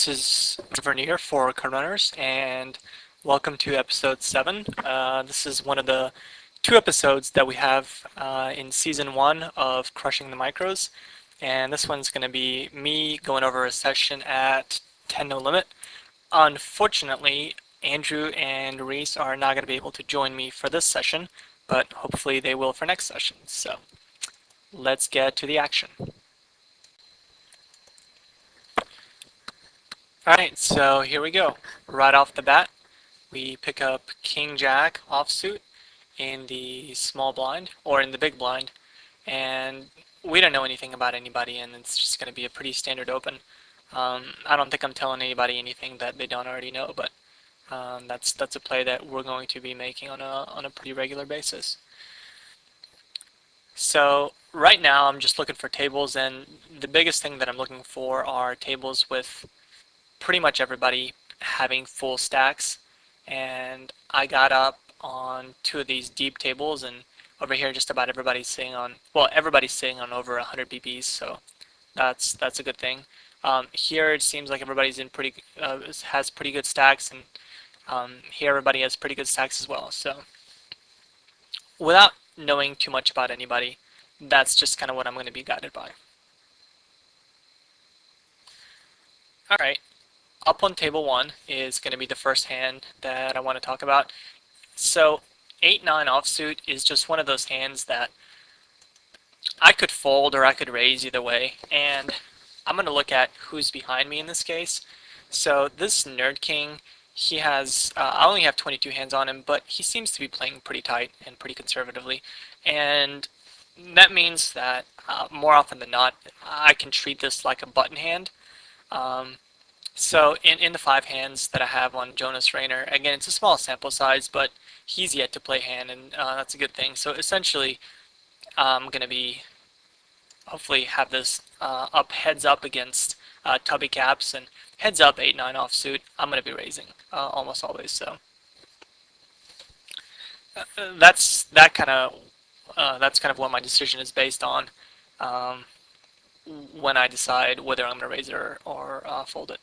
this is Vernier for Card Runners, and welcome to episode 7. This is one of the 2 episodes that we have in season 1 of Crushing the Micros, and this one's going to be me going over a session at 10 no limit. Unfortunately, Andrew and Reese are not going to be able to join me for this session, but hopefully they will for next session. So let's get to the action. Alright, so here we go. Right off the bat, we pick up King Jack offsuit in the small blind, or in the big blind, and we don't know anything about anybody, and it's just going to be a pretty standard open. I don't think I'm telling anybody anything that they don't already know, but that's a play that we're going to be making on a pretty regular basis. So right now I'm just looking for tables, and the biggest thing that I'm looking for are tables with pretty much everybody having full stacks, and I got up on 2 of these deep tables, and over here just about everybody's sitting on, well, everybody's sitting on over 100 BBs, so that's a good thing. Here it seems like everybody's in has pretty good stacks, and here everybody has pretty good stacks as well. So without knowing too much about anybody, that's just kind of what I'm going to be guided by. Alright, up on table 1 is going to be the first hand that I want to talk about. So 8-9 offsuit is just one of those hands that I could fold or I could raise either way, and I'm going to look at who's behind me in this case. So this Nerd King, he has, I only have 22 hands on him, but he seems to be playing pretty tight and pretty conservatively, and that means that more often than not, I can treat this like a button hand. So in the 5 hands that I have on Jonas Rayner, again, it's a small sample size, but he's yet to play hand, and that's a good thing. So essentially, I'm going to be, hopefully have this heads up against Tubby Caps, and heads up 8-9 offsuit, I'm going to be raising almost always. So that's kind of what my decision is based on when I decide whether I'm going to raise it or fold it.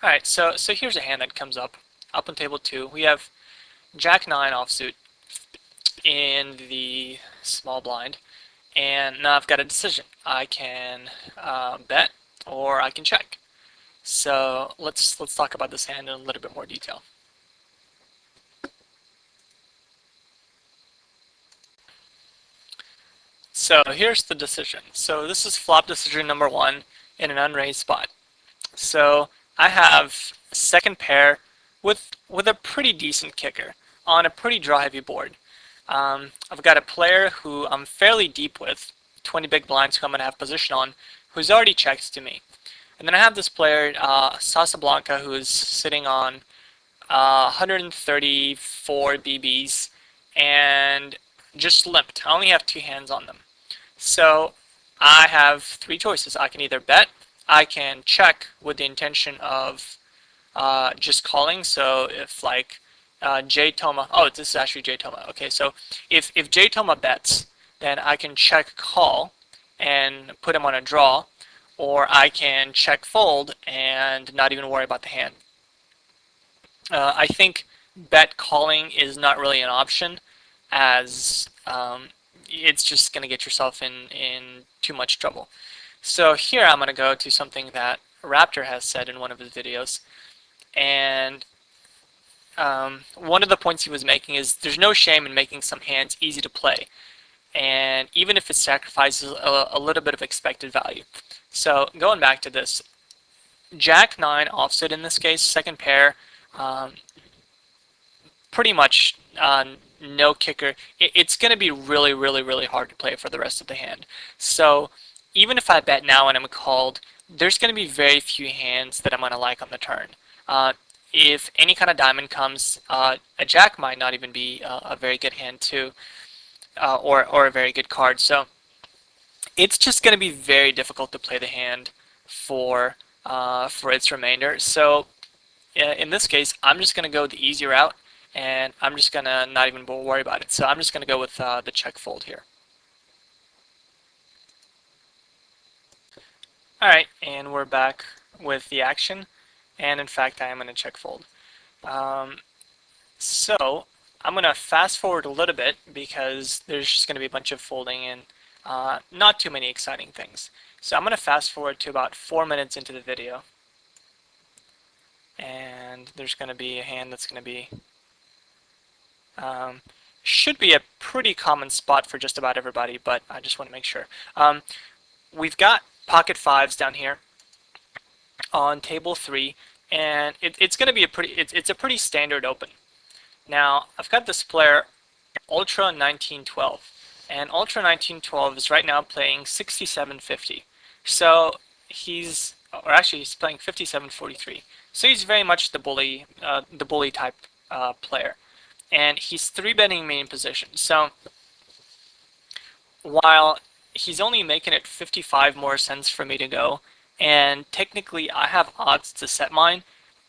Alright, so here's a hand that comes up on table 2. We have Jack 9 offsuit in the small blind, and now I've got a decision. I can bet or I can check. So let's talk about this hand in a little bit more detail. So here's the decision. So this is flop decision number 1 in an unraised spot. So I have a second pair with a pretty decent kicker on a pretty draw heavy board. I've got a player who I'm fairly deep with, 20 big blinds who I'm going to have position on, who's already checked to me. And then I have this player, Sasa Blanca, who's sitting on 134 BBs and just limped. I only have 2 hands on them. So I have 3 choices. I can either bet, I can check with the intention of just calling. So if like J Toma, oh, this is actually J Toma. Okay, so if J Toma bets, then I can check call and put him on a draw, or I can check fold and not even worry about the hand. I think bet calling is not really an option, as it's just going to get yourself in too much trouble. So here I'm going to go to something that Raptor has said in one of his videos, and one of the points he was making is there's no shame in making some hands easy to play, and even if it sacrifices a little bit of expected value. So going back to this, Jack 9 offsuit in this case, second pair, pretty much no kicker. It's going to be really, really, really hard to play for the rest of the hand. So even if I bet now and I'm called, there's going to be very few hands that I'm going to like on the turn. If any kind of diamond comes, a jack might not even be a very good hand too, or a very good card. So it's just going to be very difficult to play the hand for its remainder. So in this case, I'm just going to go the easy route, and I'm just going to not even worry about it. So I'm just going to go with the check fold here. Alright, and we're back with the action, and in fact I am going to check fold. Um, so I'm going to fast forward a little bit because there's just going to be a bunch of folding and not too many exciting things. So I'm going to fast forward to about 4 minutes into the video, and there's going to be a hand that's going to be um, should be a pretty common spot for just about everybody, but I just want to make sure. We've got pocket fives down here on table 3, and it's going to be a it's a pretty standard open. Now I've got this player Ultra 1912, and Ultra 1912 is right now playing 6750. So he's playing 5743. So he's very much the bully type player, and he's 3-betting main position. So while he's only making it 55 more cents for me to go, and technically I have odds to set mine,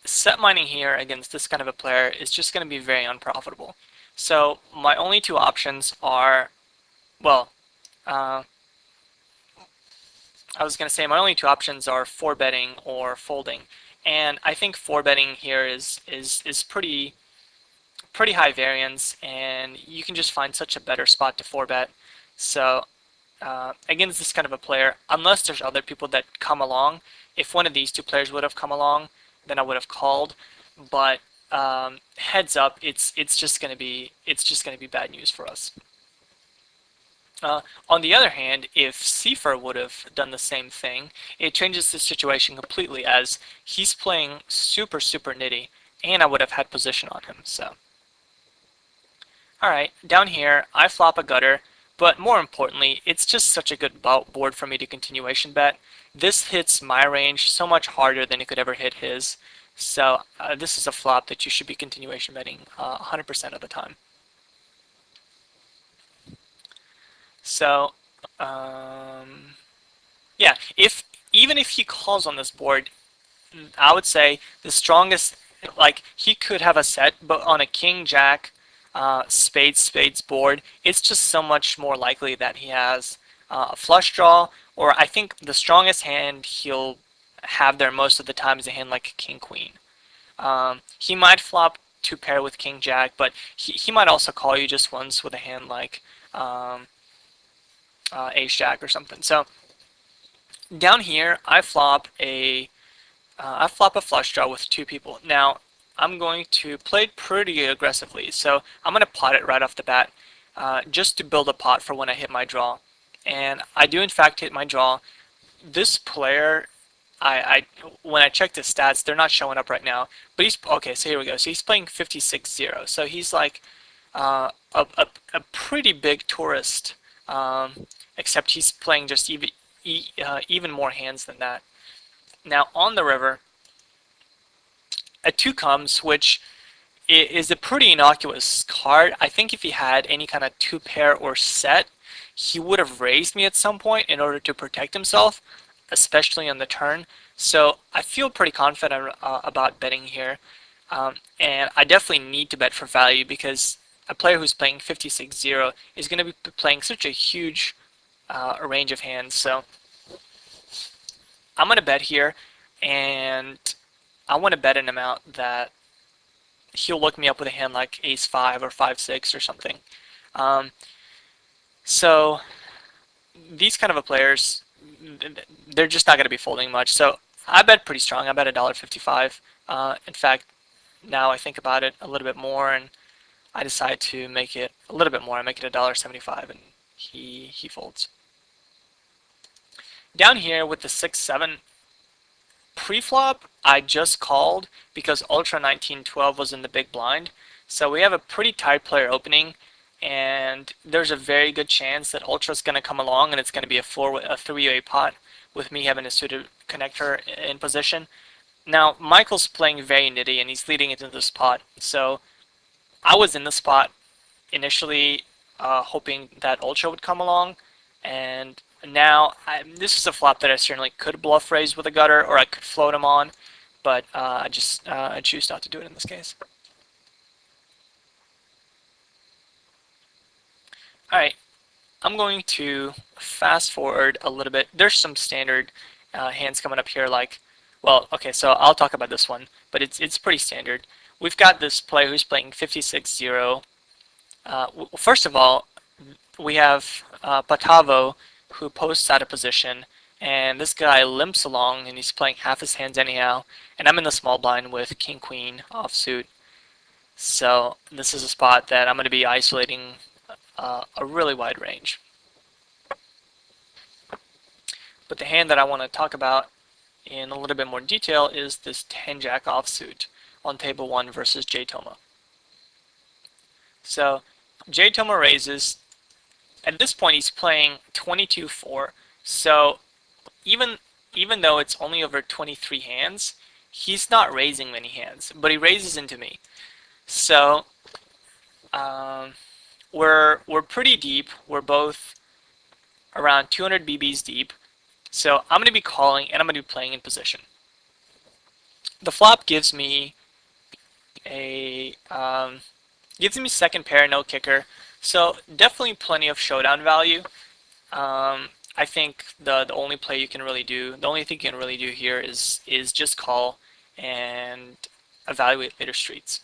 set mining here against this kind of a player is just going to be very unprofitable. So my only two options are, well, I was going to say my only two options are 4-betting or folding, and I think 4-betting here is pretty high variance, and you can just find such a better spot to 4-bet. So against this kind of a player, unless there's other people that come along, if one of these two players would have come along, then I would have called. But heads up, it's just gonna be bad news for us. On the other hand, if Seifer would have done the same thing, it changes the situation completely, as he's playing super nitty, and I would have had position on him. So, all right, down here I flop a gutter. But more importantly, it's just such a good board for me to continuation bet. This hits my range so much harder than it could ever hit his. So this is a flop that you should be continuation betting 100% of the time. So yeah, even if he calls on this board, I would say the strongest, like he could have a set, but on a king jack spades board, it's just so much more likely that he has a flush draw, or I think the strongest hand he'll have there most of the time is a hand like king queen. He might flop to pair with king jack, but he might also call you just once with a hand like ace jack or something. So down here I flop a flush draw with two people. Now I'm going to play it pretty aggressively, so I'm going to pot it right off the bat, just to build a pot for when I hit my draw. And I do in fact hit my draw. This player, when I checked his stats, they're not showing up right now. But he's okay. So here we go. So he's playing 56-0. So he's like a pretty big tourist, except he's playing just even more hands than that. Now on the river, a 2 comes, which is a pretty innocuous card. I think if he had any kind of 2 pair or set, he would have raised me at some point in order to protect himself, especially on the turn. So I feel pretty confident about betting here. And I definitely need to bet for value, because a player who's playing 56-0 is going to be playing such a huge range of hands. So I'm going to bet here, and I want to bet an amount that he'll look me up with a hand like ace-5 or 5-6 or something. So these kind of a players, they're just not going to be folding much. So I bet pretty strong. I bet $1.55. In fact, now I think about it a little bit more, and I decide to make it a little bit more. I make it $1.75, and he folds. Down here with the 6-7 pre-flop, I just called because Ultra 1912 was in the big blind. So we have a pretty tight player opening, and there's a very good chance that Ultra's going to come along, and it's going to be a three-way pot with me having a suited connector in position. Now Michael's playing very nitty, and he's leading into this pot. So I was in the spot initially hoping that Ultra would come along, and now this is a flop that I certainly could bluff raise with a gutter, or I could float him on, but I choose not to do it in this case. Alright, I'm going to fast forward a little bit. There's some standard hands coming up here like, well, okay, so I'll talk about this one, but it's pretty standard. We've got this player who's playing 56-0. First of all, we have Patavo, who posts out of position, and this guy limps along, and he's playing half his hands anyhow, and I'm in the small blind with King-Queen offsuit. So this is a spot that I'm going to be isolating a really wide range. But the hand that I want to talk about in a little bit more detail is this 10-Jack offsuit on table 1 versus J Toma. So J Toma raises. At this point, he's playing 22-4. So even though it's only over 23 hands, he's not raising many hands, but he raises into me. So we're pretty deep. We're both around 200 BBs deep. So I'm going to be calling and I'm going to be playing in position. The flop gives me a second pair, no kicker. So definitely plenty of showdown value. I think the only play you can really do, the only thing you can really do here is just call and evaluate later streets.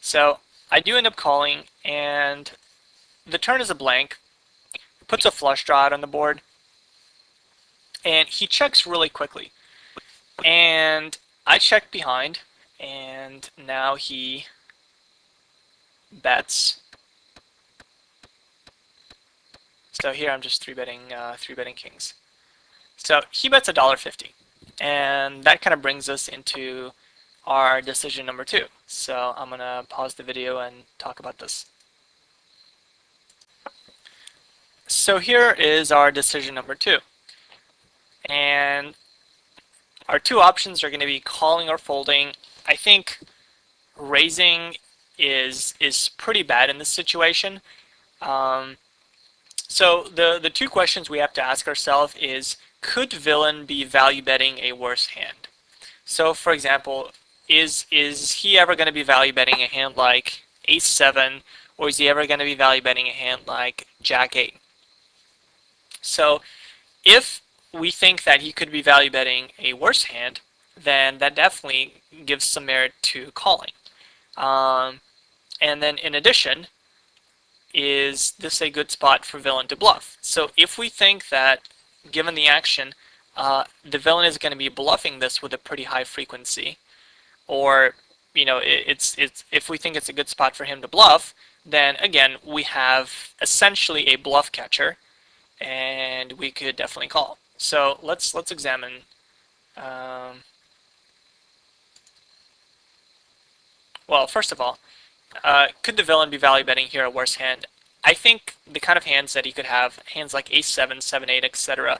So I do end up calling, and the turn is a blank, puts a flush draw out on the board, and he checks really quickly. And I check behind, and now he bets. So here I'm just three betting kings. So he bets $1.50, and that kind of brings us into our decision number 2. So I'm gonna pause the video and talk about this. So here is our decision number 2, and our 2 options are going to be calling or folding. I think raising is pretty bad in this situation. So the 2 questions we have to ask ourselves is, could villain be value betting a worse hand? So for example, is he ever going to be value betting a hand like Ace-7, or is he ever going to be value betting a hand like Jack-8? So if we think that he could be value betting a worse hand, then that definitely gives some merit to calling. And then in addition, is this a good spot for villain to bluff? So if we think that, given the action, the villain is going to be bluffing this with a pretty high frequency, or if we think it's a good spot for him to bluff, then again we have essentially a bluff catcher, and we could definitely call. So let's examine. Well, first of all, could the villain be value betting here a worse hand? I think the kind of hands that he could have, hands like Ace-7, 7-8, etc.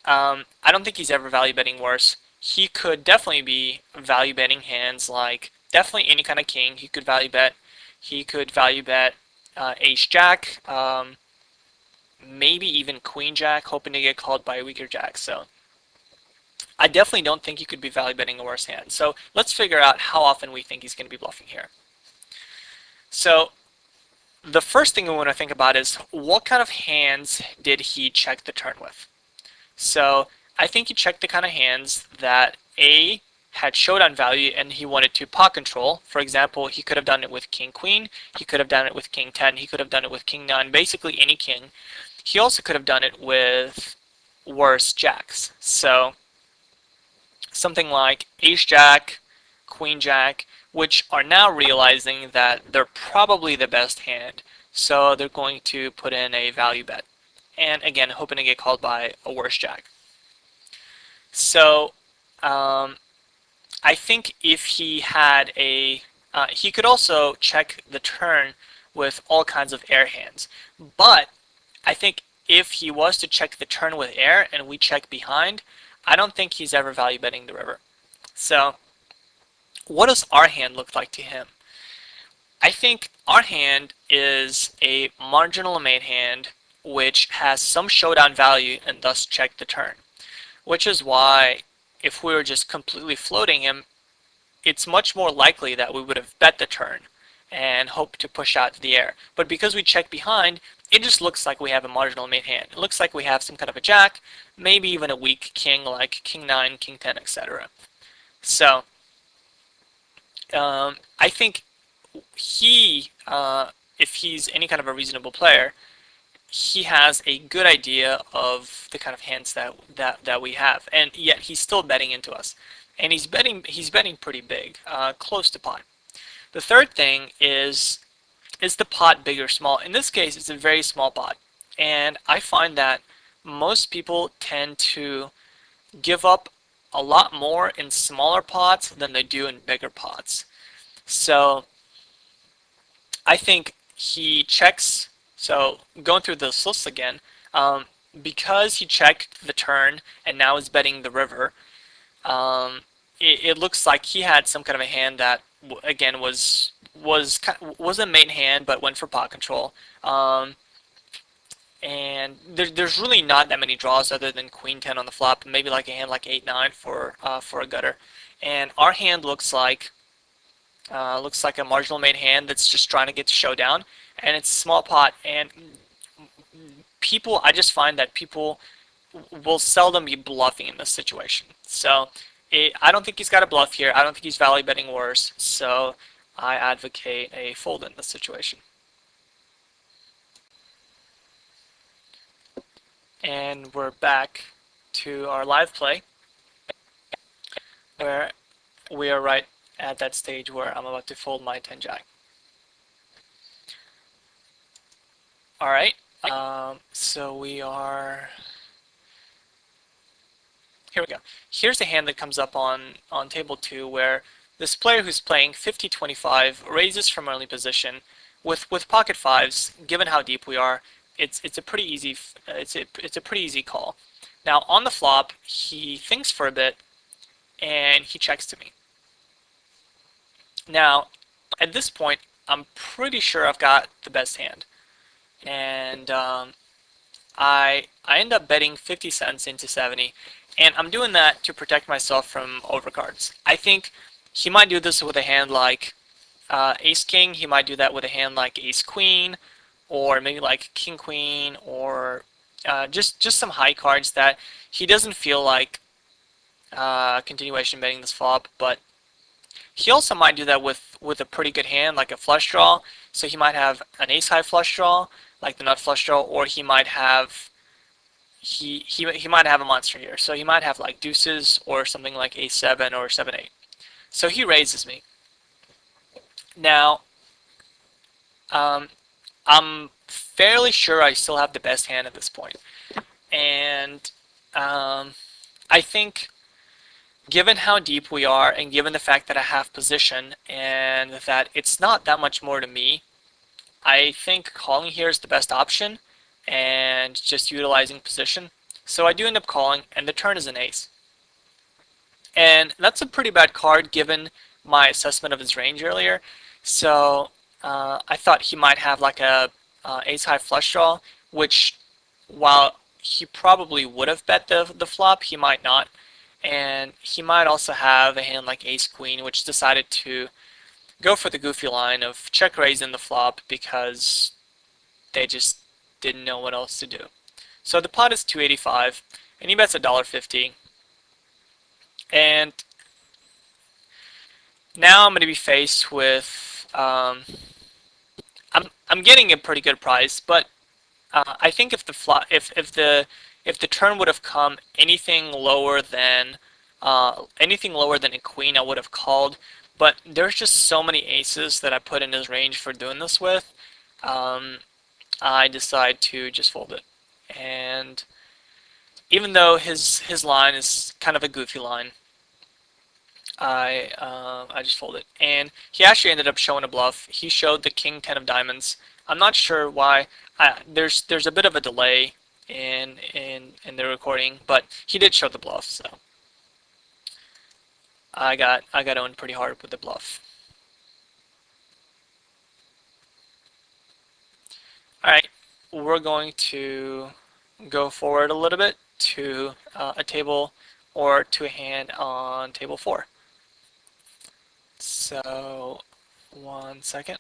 I don't think he's ever value betting worse. He could definitely be value betting hands like definitely any kind of king. He could value bet. He could value bet Ace-Jack. Maybe even Queen-Jack, hoping to get called by a weaker Jack. So I definitely don't think he could be value betting a worse hand. So let's figure out how often we think he's going to be bluffing here. So the first thing we want to think about is, what kind of hands did he check the turn with? So I think he checked the kind of hands that A, had showdown value and he wanted to pot control. For example, he could have done it with King-Queen, he could have done it with King-10, he could have done it with King-9, basically any king. He also could have done it with worse jacks. So something like Ace-Jack, Queen-Jack, which are now realizing that they're probably the best hand. So they're going to put in a value bet. And again, hoping to get called by a worse jack. So I think if he had he could also check the turn with all kinds of air hands. But I think if he was to check the turn with air and we check behind, I don't think he's ever value betting the river. So what does our hand look like to him? I think our hand is a marginal made hand which has some showdown value and thus check the turn. Which is why if we were just completely floating him, it's much more likely that we would have bet the turn and hoped to push out the air. But because we check behind, it just looks like we have a marginal mate hand. It looks like we have some kind of a jack, maybe even a weak king like king 9, king 10, etc. So I think if he's any kind of a reasonable player, he has a good idea of the kind of hands that we have, and yet he's still betting into us, and he's betting pretty big, close to pot. The third thing is the pot big or small? In this case, it's a very small pot, and I find that most people tend to give up a lot more in smaller pots than they do in bigger pots. So I think he checks. So going through this list again, um, because he checked the turn and now is betting the river, it looks like he had some kind of a hand that again was a main hand but went for pot control. And there's really not that many draws other than Queen 10 on the flop, maybe like a hand like 8-9 for a gutter. And our hand looks like a marginal main hand that's just trying to get to showdown, and it's a small pot. And I just find that people will seldom be bluffing in this situation. So I don't think he's got a bluff here. I don't think he's value betting worse. So I advocate a fold in this situation. And we're back to our live play, where we are right at that stage where I'm about to fold my 10 jack. All right, so here we go. Here's a hand that comes up on table 2 where this player who's playing 50-25 raises from early position with pocket fives. Given how deep we are, it's a pretty easy call. Now on the flop, he thinks for a bit and he checks to me. Now at this point, I'm pretty sure I've got the best hand, and I end up betting 50 cents into 70, and I'm doing that to protect myself from overcards. I think he might do this with a hand like Ace King. He might do that with a hand like Ace Queen, or maybe like King Queen, or just some high cards that he doesn't feel like continuation betting this flop. But he also might do that with a pretty good hand like a flush draw. So he might have an ace high flush draw, like the nut flush draw, or he might have he might have a monster here. So he might have like deuces or something like a7 or 7-8. So he raises me. Now, I'm fairly sure I still have the best hand at this point. And I think given how deep we are and given the fact that I have position and that it's not that much more to me, I think calling here is the best option and just utilizing position. So I do end up calling, and the turn is an ace. And that's a pretty bad card given my assessment of his range earlier. So I thought he might have like a ace high flush draw, which while he probably would have bet the flop, he might not. And he might also have a hand like ace queen, which decided to go for the goofy line of check raise in the flop because they just didn't know what else to do. So the pot is 285, and he bets $1.50. And now I'm going to be faced with I'm getting a pretty good price, but I think if the flop if the turn would have come anything lower than a queen, I would have called. But there's just so many aces that I put in his range for doing this with. I decide to just fold it. And even though his line is kind of a goofy line, I just fold it. And he actually ended up showing a bluff. He showed the king 10 of diamonds. I'm not sure why. There's a bit of a delay in the recording, but he did show the bluff, so I got owned pretty hard with the bluff. Alright, we're going to go forward a little bit to a table or to a hand on table 4. So, 1 second.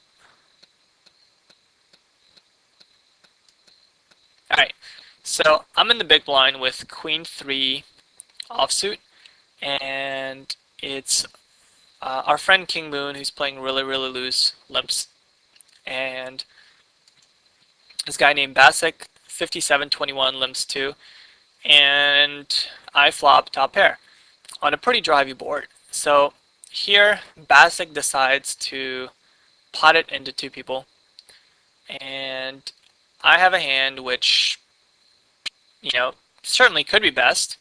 Alright, so I'm in the big blind with Queen 3 offsuit, and it's our friend King Moon who's playing really, really loose limps, and this guy named Basic 5721 limps 2, and I flop top pair on a pretty drivey board. So here, Basic decides to pot it into two people, and I have a hand which, certainly could be best,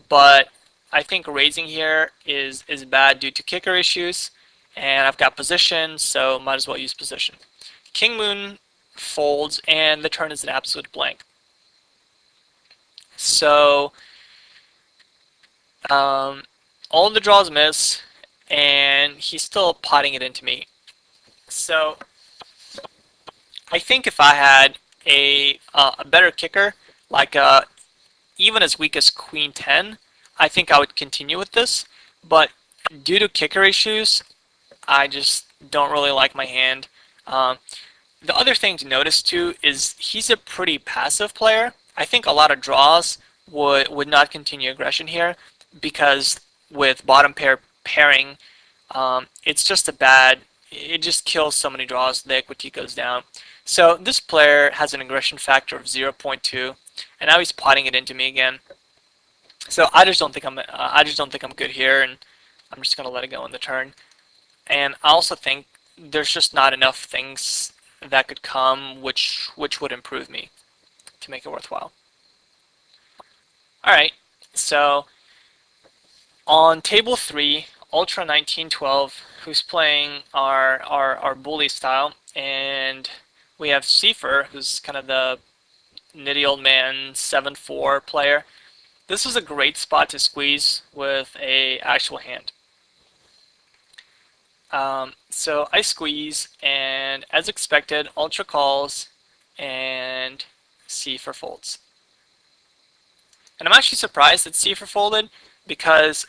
but I think raising here is bad due to kicker issues, and I've got position, so might as well use position. King Moon folds, and the turn is an absolute blank. So all the draws miss, and he's still potting it into me. So I think if I had a better kicker, like even as weak as Queen 10, I think I would continue with this. But due to kicker issues, I just don't really like my hand. The other thing to notice too is he's a pretty passive player. I think a lot of draws would not continue aggression here because with bottom pair pairing, it's just it just kills so many draws, the equity goes down. So this player has an aggression factor of 0.2, and now he's potting it into me again. So I just don't think I'm good here, and I'm just gonna let it go on the turn. And I also think there's just not enough things that could come which would improve me to make it worthwhile. All right, so on table 3, Ultra 1912, who's playing our bully style, and we have Seifer, who's kind of the nitty old man 7-4 player. This is a great spot to squeeze with a actual hand. So I squeeze, and as expected, Ultra calls, and Seifer folds. And I'm actually surprised that Seifer folded because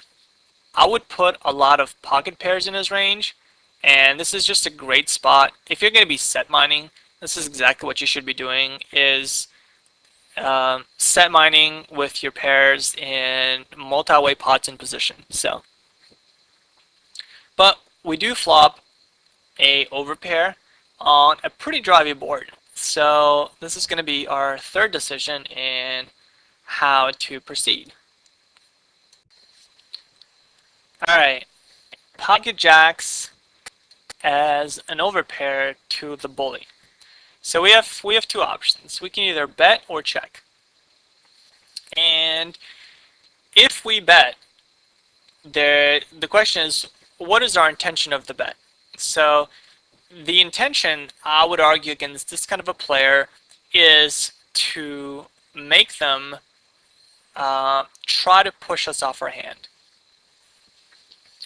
I would put a lot of pocket pairs in his range, and this is just a great spot. If you're going to be set mining, this is exactly what you should be doing, is set mining with your pairs in multi-way pots in position. So, but we do flop a overpair on a pretty drivey board. So this is going to be our third decision in how to proceed. Alright, pocket jacks as an overpair to the bully. So we have two options. We can either bet or check. And if we bet, the question is, what is our intention of the bet? So the intention, I would argue against this kind of a player, is to make them try to push us off our hand.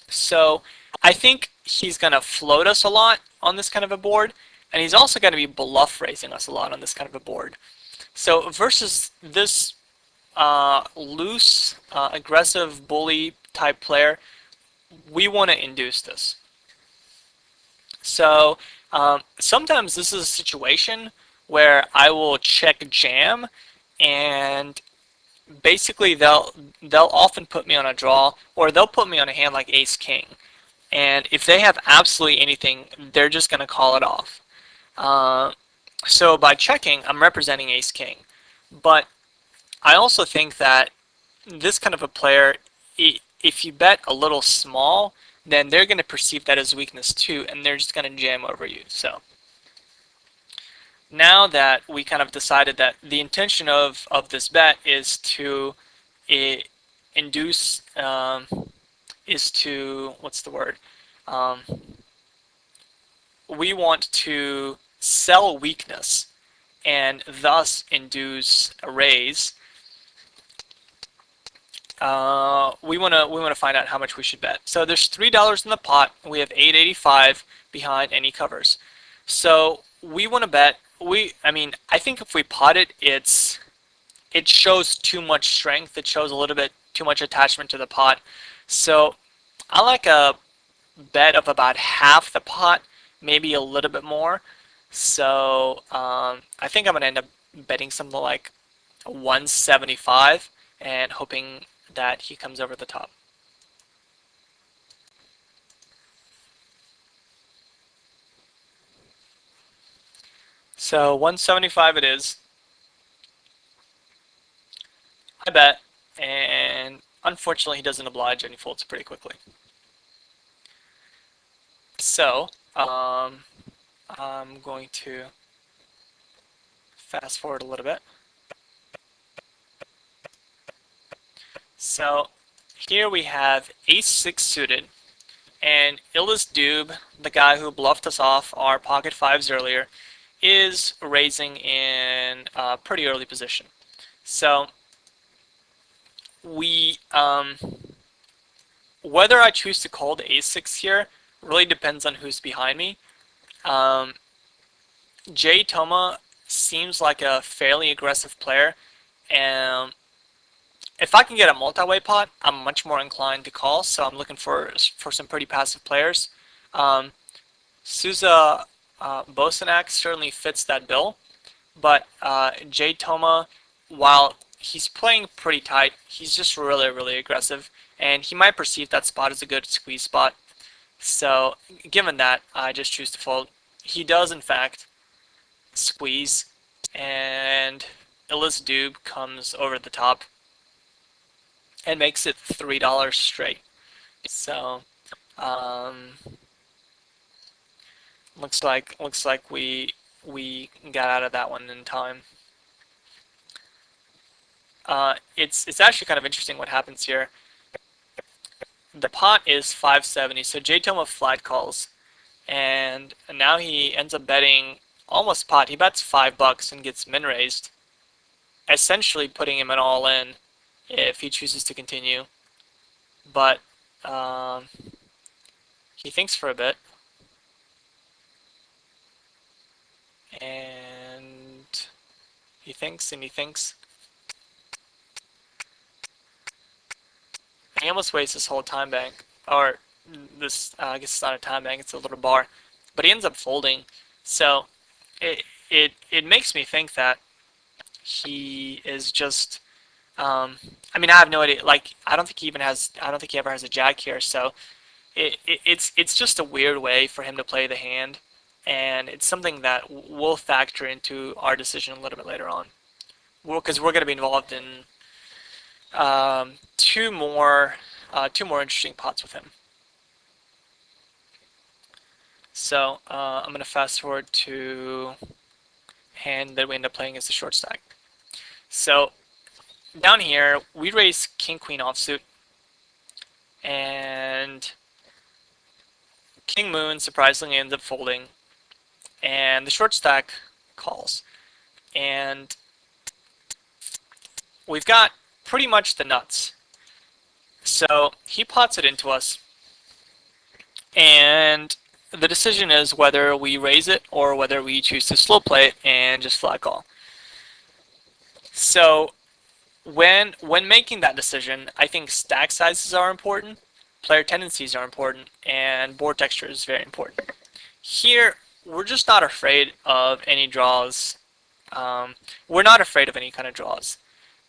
So I think he's going to float us a lot on this kind of a board, and he's also going to be bluff raising us a lot on this kind of a board. So versus this loose, aggressive bully type player, we want to induce this. So sometimes this is a situation where I will check jam, and basically they'll often put me on a draw, or they'll put me on a hand like ace king, and if they have absolutely anything, they're just going to call it off. So by checking, I'm representing ace king, but I also think that this kind of a player, if you bet a little small, then they're going to perceive that as weakness too, and they're just going to jam over you. So now that we kind of decided that the intention of this bet is to induce, is to, what's the word? We want to sell weakness and thus induce a raise. We want to find out how much we should bet. So there's $3 in the pot. We have $8.85 behind any covers. So we want to bet. I think if we pot it, it shows too much strength. It shows a little bit too much attachment to the pot. So I like a bet of about half the pot, maybe a little bit more. So I think I'm going to end up betting something like 175 and hoping that he comes over the top. So 175 it is. I bet, and unfortunately he doesn't oblige and he folds pretty quickly. So I'm going to fast forward a little bit. So here we have ace-6 suited, and Illis Doob, the guy who bluffed us off our pocket fives earlier, is raising in a pretty early position. So we, whether I choose to call the ace-6 here really depends on who's behind me. Jay Toma seems like a fairly aggressive player, and if I can get a multi-way pot, I'm much more inclined to call. So I'm looking for some pretty passive players. Souza Bosanak certainly fits that bill, but Jay Toma, while he's playing pretty tight, he's just really aggressive, and he might perceive that spot as a good squeeze spot. So given that, I just choose to fold. He does in fact squeeze, and Illis Doob comes over the top and makes it $3 straight. So looks like we got out of that one in time. It's actually kind of interesting what happens here. The pot is 570, so J Toma flat calls, and now he ends up betting almost pot. He bets $5 and gets min raised, essentially putting him an all in if he chooses to continue. But he thinks for a bit, and he thinks and he thinks. He almost wastes his whole time bank, or this, I guess it's not a time bank, it's a little bar, but he ends up folding. So it makes me think that he is just, I mean, I have no idea. Like, I don't think he ever has a jack here. So it's just a weird way for him to play the hand, and it's something that will factor into our decision a little bit later on. Because we're going to be involved in two more interesting pots with him. So I'm going to fast forward to hand that we end up playing as the short stack. So down here we raise king queen offsuit, and king moon surprisingly ends up folding, and the short stack calls, and we've got pretty much the nuts. So he pots it into us, and the decision is whether we raise it or whether we choose to slow play it and just flat call. So when making that decision, I think stack sizes are important, player tendencies are important, and board texture is very important. Here, we're just not afraid of any draws. We're not afraid of any kind of draws.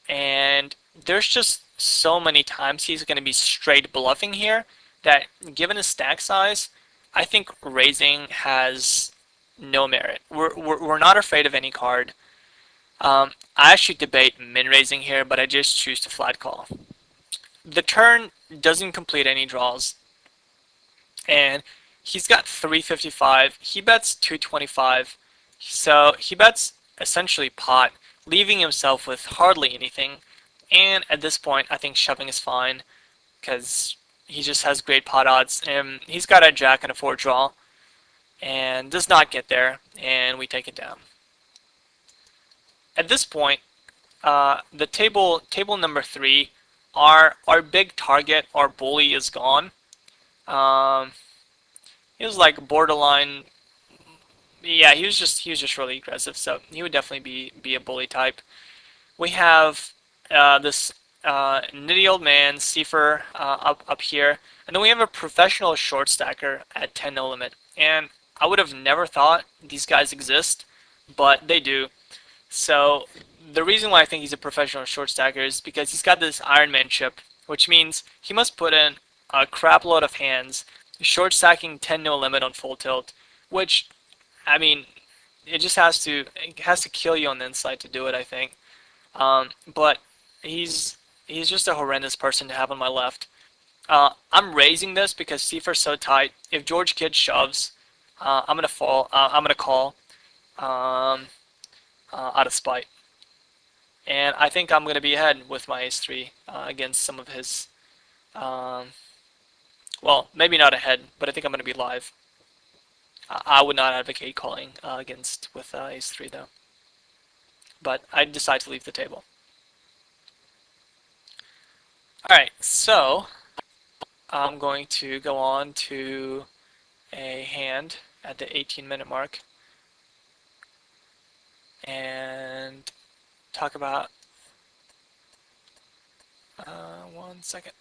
And there's just so many times he's going to be straight bluffing here that given his stack size, I think raising has no merit. We're not afraid of any card. I actually debate min raising here, but I just choose to flat call. The turn doesn't complete any draws, and he's got 355. He bets 225, so he bets essentially pot, leaving himself with hardly anything. And at this point, I think shoving is fine because he just has great pot odds, and he's got a jack and a 4 draw and does not get there, and we take it down. At this point, the table number 3, our big target, our bully, is gone. He was like borderline. Yeah, he was just really aggressive, so he would definitely be a bully type. We have this nitty old man Seifer up here, and then we have a professional short stacker at 10 no limit. And I would have never thought these guys exist, but they do. So the reason why I think he's a professional short stacker is because he's got this Iron Man chip, which means he must put in a crap load of hands, short stacking 10 no limit on full tilt, which, I mean, it has to kill you on the inside to do it, I think. But he's he's just a horrendous person to have on my left. I'm raising this because Seifer's so tight. If George Kidd shoves, I'm gonna fall. I'm gonna call um, out of spite, and I think I'm gonna be ahead with my ace three against some of his. Um, well, maybe not ahead, but I think I'm gonna be live. I would not advocate calling against with ace three though, but I decide to leave the table. All right, so I'm going to go on to a hand at the 18-minute mark and talk about 1 second.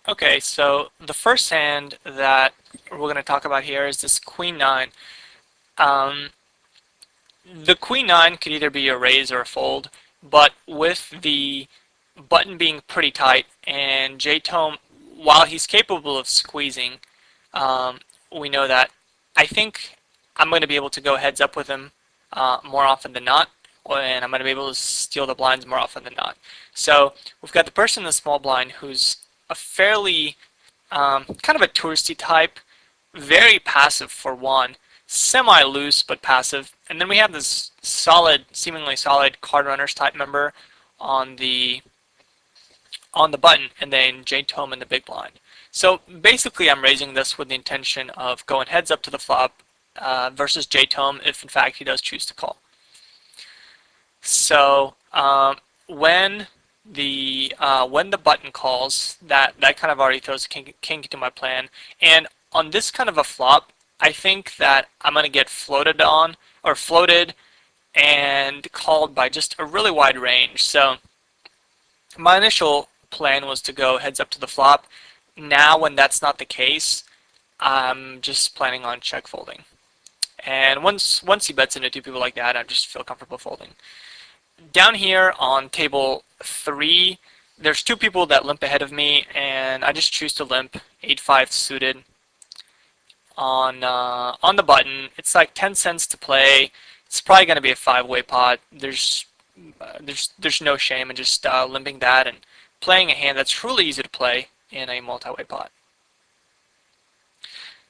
Okay, so the first hand that we're going to talk about here is this Queen 9. Um, the Queen 9 could either be a raise or a fold, but with the button being pretty tight and J-Tome, while he's capable of squeezing, um, we know that I think I'm going to be able to go heads up with him more often than not, and I'm going to be able to steal the blinds more often than not. So we've got the person in the small blind who's a fairly kind of a touristy type, very passive for one, semi-loose but passive, and then we have this solid, seemingly solid card runners type member on the button, and then J Tome in the big blind. So basically, I'm raising this with the intention of going heads up to the flop versus J Tome if in fact he does choose to call. So when the button calls, that kind of already throws a kink into my plan. And on this kind of a flop, I think that I'm gonna get floated on or floated and called by just a really wide range. So my initial plan was to go heads up to the flop. Now when that's not the case, I'm just planning on check folding. And once he bets into two people like that, I just feel comfortable folding. Down here on table 3, there's two people that limp ahead of me, and I just choose to limp 8-5 suited on the button. It's like 10 cents to play. It's probably going to be a 5-way pot. There's no shame in just limping that and playing a hand that's really easy to play in a multi-way pot.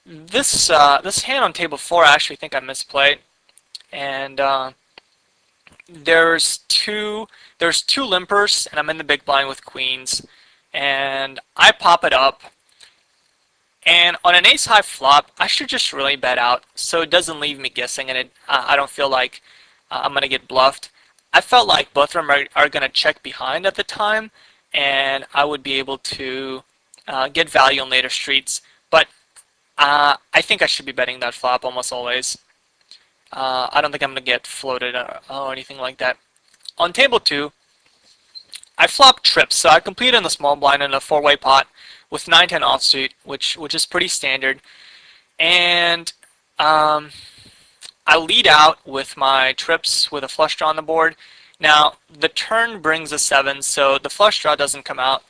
This hand on table 4, I actually think I misplayed, and there's two limpers, and I'm in the big blind with queens, and I pop it up. And on an ace high flop, I should just really bet out so it doesn't leave me guessing, and I don't feel like I'm going to get bluffed. I felt like both of them are going to check behind at the time, and I would be able to get value on later streets. But I think I should be betting that flop almost always. I don't think I'm going to get floated or anything like that. On table 2, I flop trips, so I completed in the small blind in a 4-way pot with 9-10 offsuit, which is pretty standard. And I lead out with my trips with a flush draw on the board. Now, the turn brings a 7, so the flush draw doesn't come out,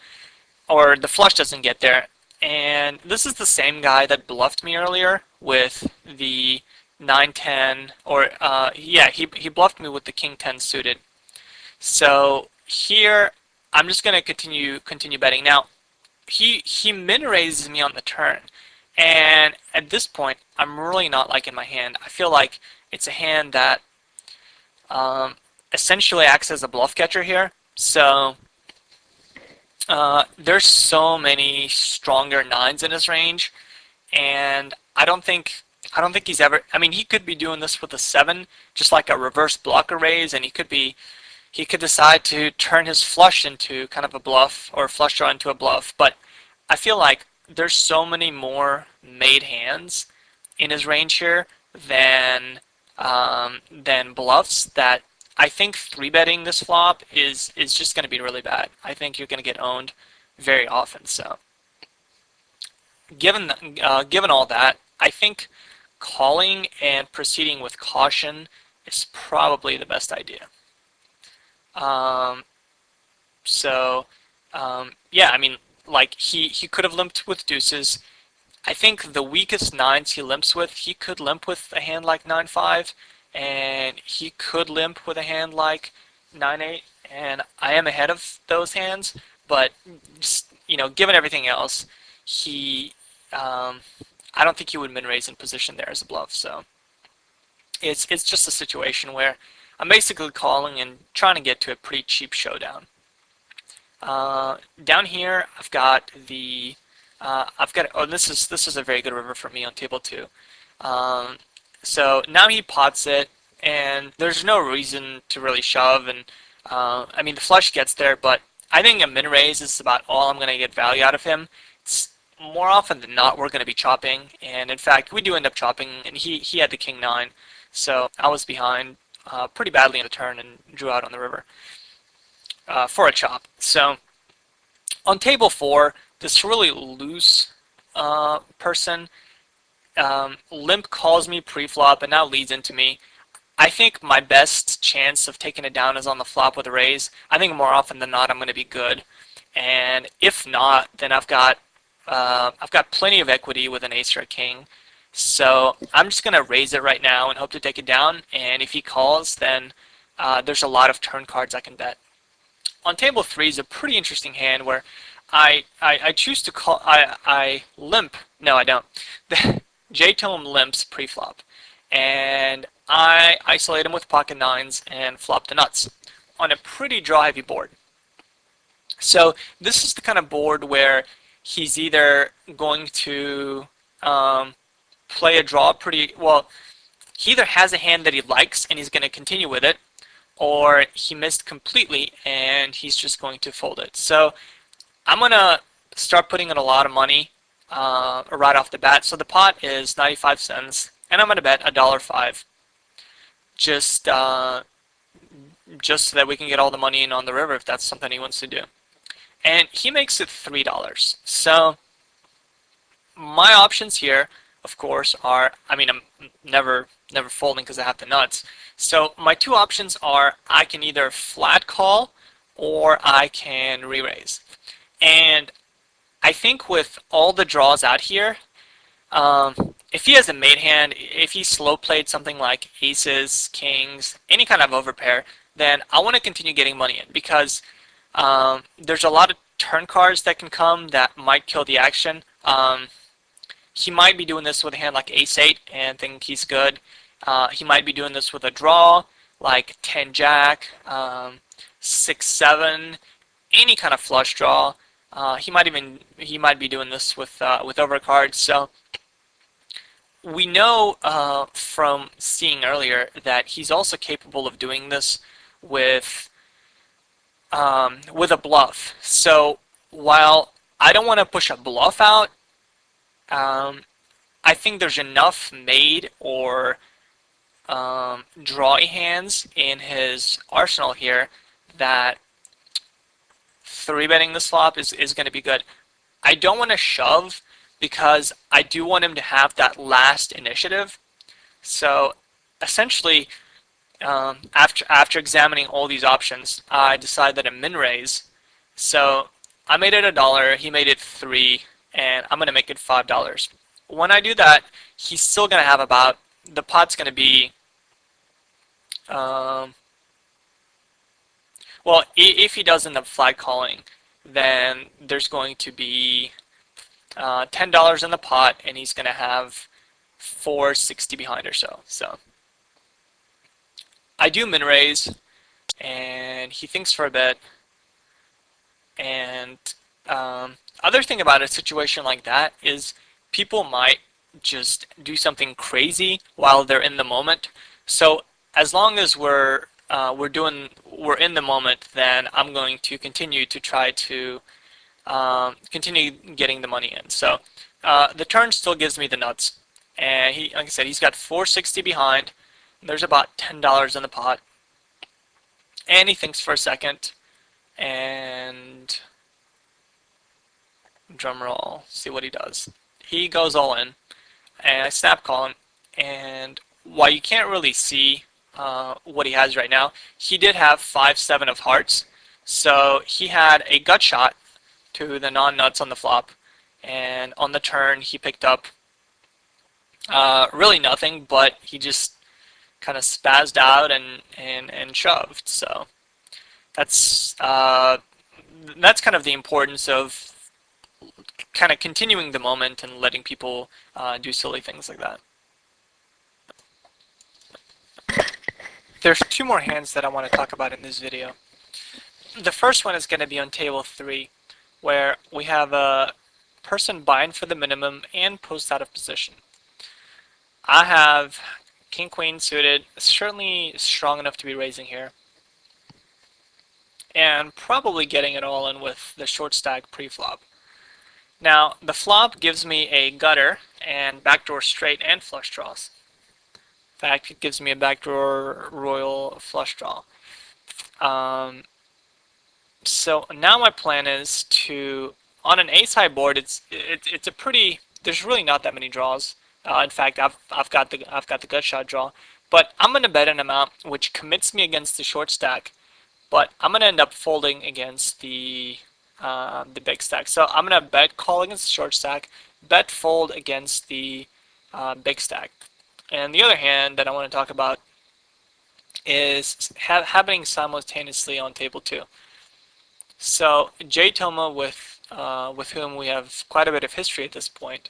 or the flush doesn't get there. And this is the same guy that bluffed me earlier with the 9-10, or yeah, he bluffed me with the king 10 suited. So here, I'm just going to continue betting. Now, he min raises me on the turn, and at this point, I'm really not liking my hand. I feel like it's a hand that essentially acts as a bluff catcher here. So there's so many stronger 9s in his range, and I don't think he's ever. I mean, he could be doing this with a 7, just like a reverse blocker raise, and he could be he could decide to turn his flush into kind of a bluff, or flush draw into a bluff. But I feel like there's so many more made hands in his range here than bluffs that I think 3-betting this flop is just going to be really bad. I think you're going to get owned very often. So given all that, I think calling and proceeding with caution is probably the best idea. Um, so yeah, I mean, like he could have limped with deuces. I think the weakest nines he limps with, he could limp with a hand like 9-5, and he could limp with a hand like 9-8, and I am ahead of those hands, but just, given everything else, he, I don't think he would min raise in position there as a bluff. So it's just a situation where I'm basically calling and trying to get to a pretty cheap showdown. Down here, oh, this is a very good river for me on table 2. So now he pots it, and there's no reason to really shove, and I mean the flush gets there, but I think a min raise is about all I'm going to get value out of him. It's more often than not we're going to be chopping, and in fact we do end up chopping, and he had the king 9, so I was behind pretty badly in the turn and drew out on the river for a chop. So on table 4, this really loose person limp calls me pre-flop and now leads into me. I think my best chance of taking it down is on the flop with a raise. I think more often than not I'm going to be good, and if not, then I've got plenty of equity with an ace or a king. So I'm just going to raise it right now and hope to take it down. And if he calls, then there's a lot of turn cards I can bet. On table 3 is a pretty interesting hand where I choose to call. I limp. No, I don't. J-Tome limps pre-flop, and I isolate him with pocket 9s and flop the nuts on a pretty draw-heavy board. So this is the kind of board where he's either going to play a draw pretty well. He either has a hand that he likes and he's going to continue with it, or he missed completely and he's just going to fold it. So I'm going to start putting in a lot of money right off the bat. So the pot is 95 cents, and I'm going to bet $1.05 just so that we can get all the money in on the river if that's something he wants to do. And he makes it $3. So my options here, of course, are, I mean, I'm never folding because I have the nuts. So my two options are I can either flat call or I can re-raise. And I think with all the draws out here, if he has a made hand, if he slow played something like aces, kings, any kind of overpair, then I want to continue getting money in because there's a lot of turn cards that can come that might kill the action. He might be doing this with a hand like ace-8 and think he's good. He might be doing this with a draw like 10-jack, 6-7, any kind of flush draw. He might be doing this with overcards. So we know from seeing earlier that he's also capable of doing this with a bluff. So while I don't want to push a bluff out, I think there's enough made or drawy hands in his arsenal here that 3-betting this flop is going to be good. I don't want to shove because I do want him to have that last initiative. So essentially, after examining all these options, I decided that a min raise. So I made it $1, he made it $3, and I'm going to make it $5. When I do that, he's still going to have about, the pot's going to be, well, if he does end up flag calling, then there's going to be $10 in the pot, and he's going to have $4.60 behind or so. So I do min raise, and he thinks for a bit. And other thing about a situation like that is people might just do something crazy while they're in the moment. So as long as we're we're in the moment, then I'm going to continue to try to continue getting the money in. So the turn still gives me the nuts, and like I said, he's got 460 behind. There's about $10 in the pot, and he thinks for a second, and drum roll, see what he does. He goes all in, and I snap call him, and while you can't really see what he has right now, he did have 5-7 of hearts, so he had a gut shot to the non-nuts on the flop, and on the turn he picked up really nothing, but he just kind of spazzed out and shoved. So that's kind of the importance of kind of continuing the moment and letting people do silly things like that. There's two more hands that I want to talk about in this video. The first one is going to be on table 3, where we have a person buying for the minimum and post out of position. I have King Queen suited, certainly strong enough to be raising here, and probably getting it all in with the short stack pre-flop. Now the flop gives me a gutter and backdoor straight and flush draws. In fact, it gives me a backdoor royal flush draw. So now my plan is to, on an ace high board, it's a pretty, there's really not that many draws. In fact, I've got the gut shot draw, but I'm gonna bet an amount which commits me against the short stack, but I'm gonna end up folding against the big stack. So I'm gonna bet call against the short stack, bet fold against the big stack. And the other hand that I want to talk about is happening simultaneously on table 2. So Jay Toma, with whom we have quite a bit of history at this point,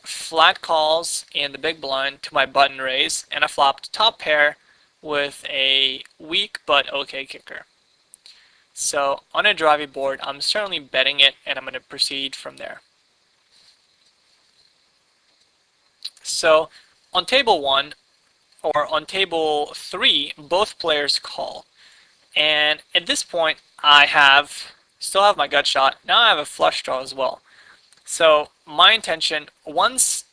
flat calls in the big blind to my button raise, and I flopped top pair with a weak but okay kicker. So on a drivey board, I'm certainly betting it, and I'm going to proceed from there. So on table 1, or on table 3, both players call. And at this point, I still have my gut shot. Now I have a flush draw as well. So my intention, once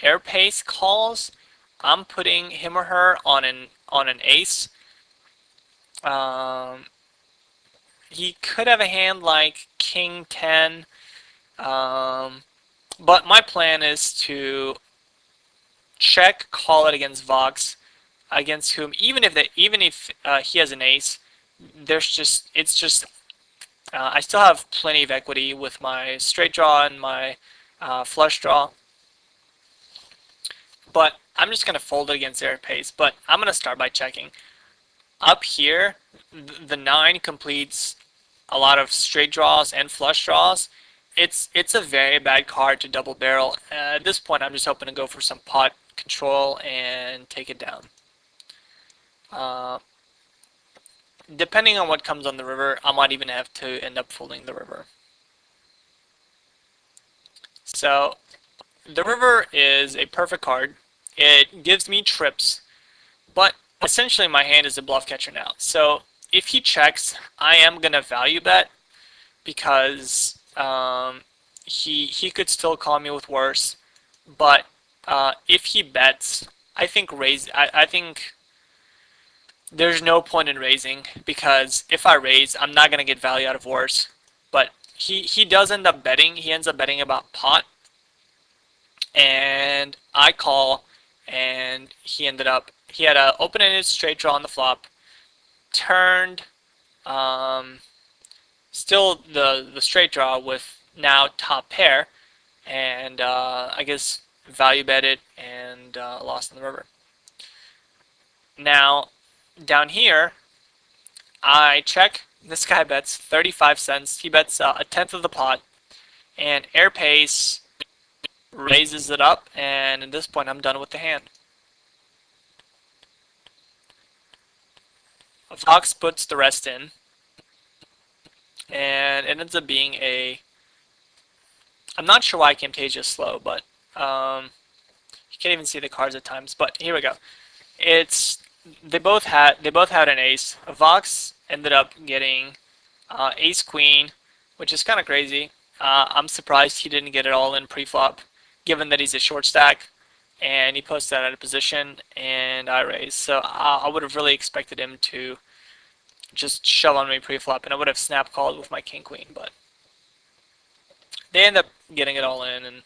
air pace calls, I'm putting him or her on an ace. He could have a hand like King 10, but my plan is to check, call it against Vox, against whom even if he has an ace, I still have plenty of equity with my straight draw and my flush draw. But I'm just going to fold it against air pace, but I'm going to start by checking. Up here, the 9 completes a lot of straight draws and flush draws. It's a very bad card to double barrel. At this point, I'm just hoping to go for some pot control and take it down. Depending on what comes on the river, I might even have to end up folding the river. So the river is a perfect card. It gives me trips, but essentially my hand is a bluff catcher now. So if he checks, I am gonna value bet, because he could still call me with worse. But if he bets, I think there's no point in raising, because if I raise, I'm not gonna get value out of worse. But he does end up betting. He ends up betting about pot, and I call, and he had an open-ended straight draw on the flop, turned still the straight draw with now top pair, and I guess value bet it and lost in the river. Now down here, I check. This guy bets 35 cents. He bets a tenth of the pot, and air pace raises it up, and at this point I'm done with the hand. Fox puts the rest in, and it ends up being I'm not sure why Camtasia's slow, but you can't even see the cards at times, but here we go. It's they both had an ace. Vox ended up getting ace queen, which is kind of crazy. I'm surprised he didn't get it all in pre-flop, given that he's a short stack, and he puts that out of position, and I raise. So I would have really expected him to just shove on me pre-flop, and I would have snap called with my king queen, but they end up getting it all in, and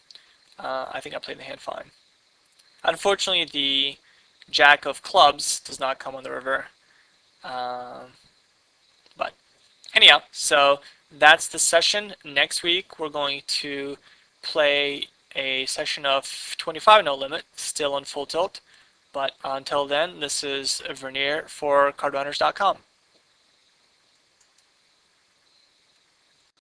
I think I played the hand fine. Unfortunately, the jack of clubs does not come on the river, but anyhow, so that's the session. Next week, we're going to play a session of 25 no limit, still on full tilt. But until then, this is Vernier for cardrunners.com.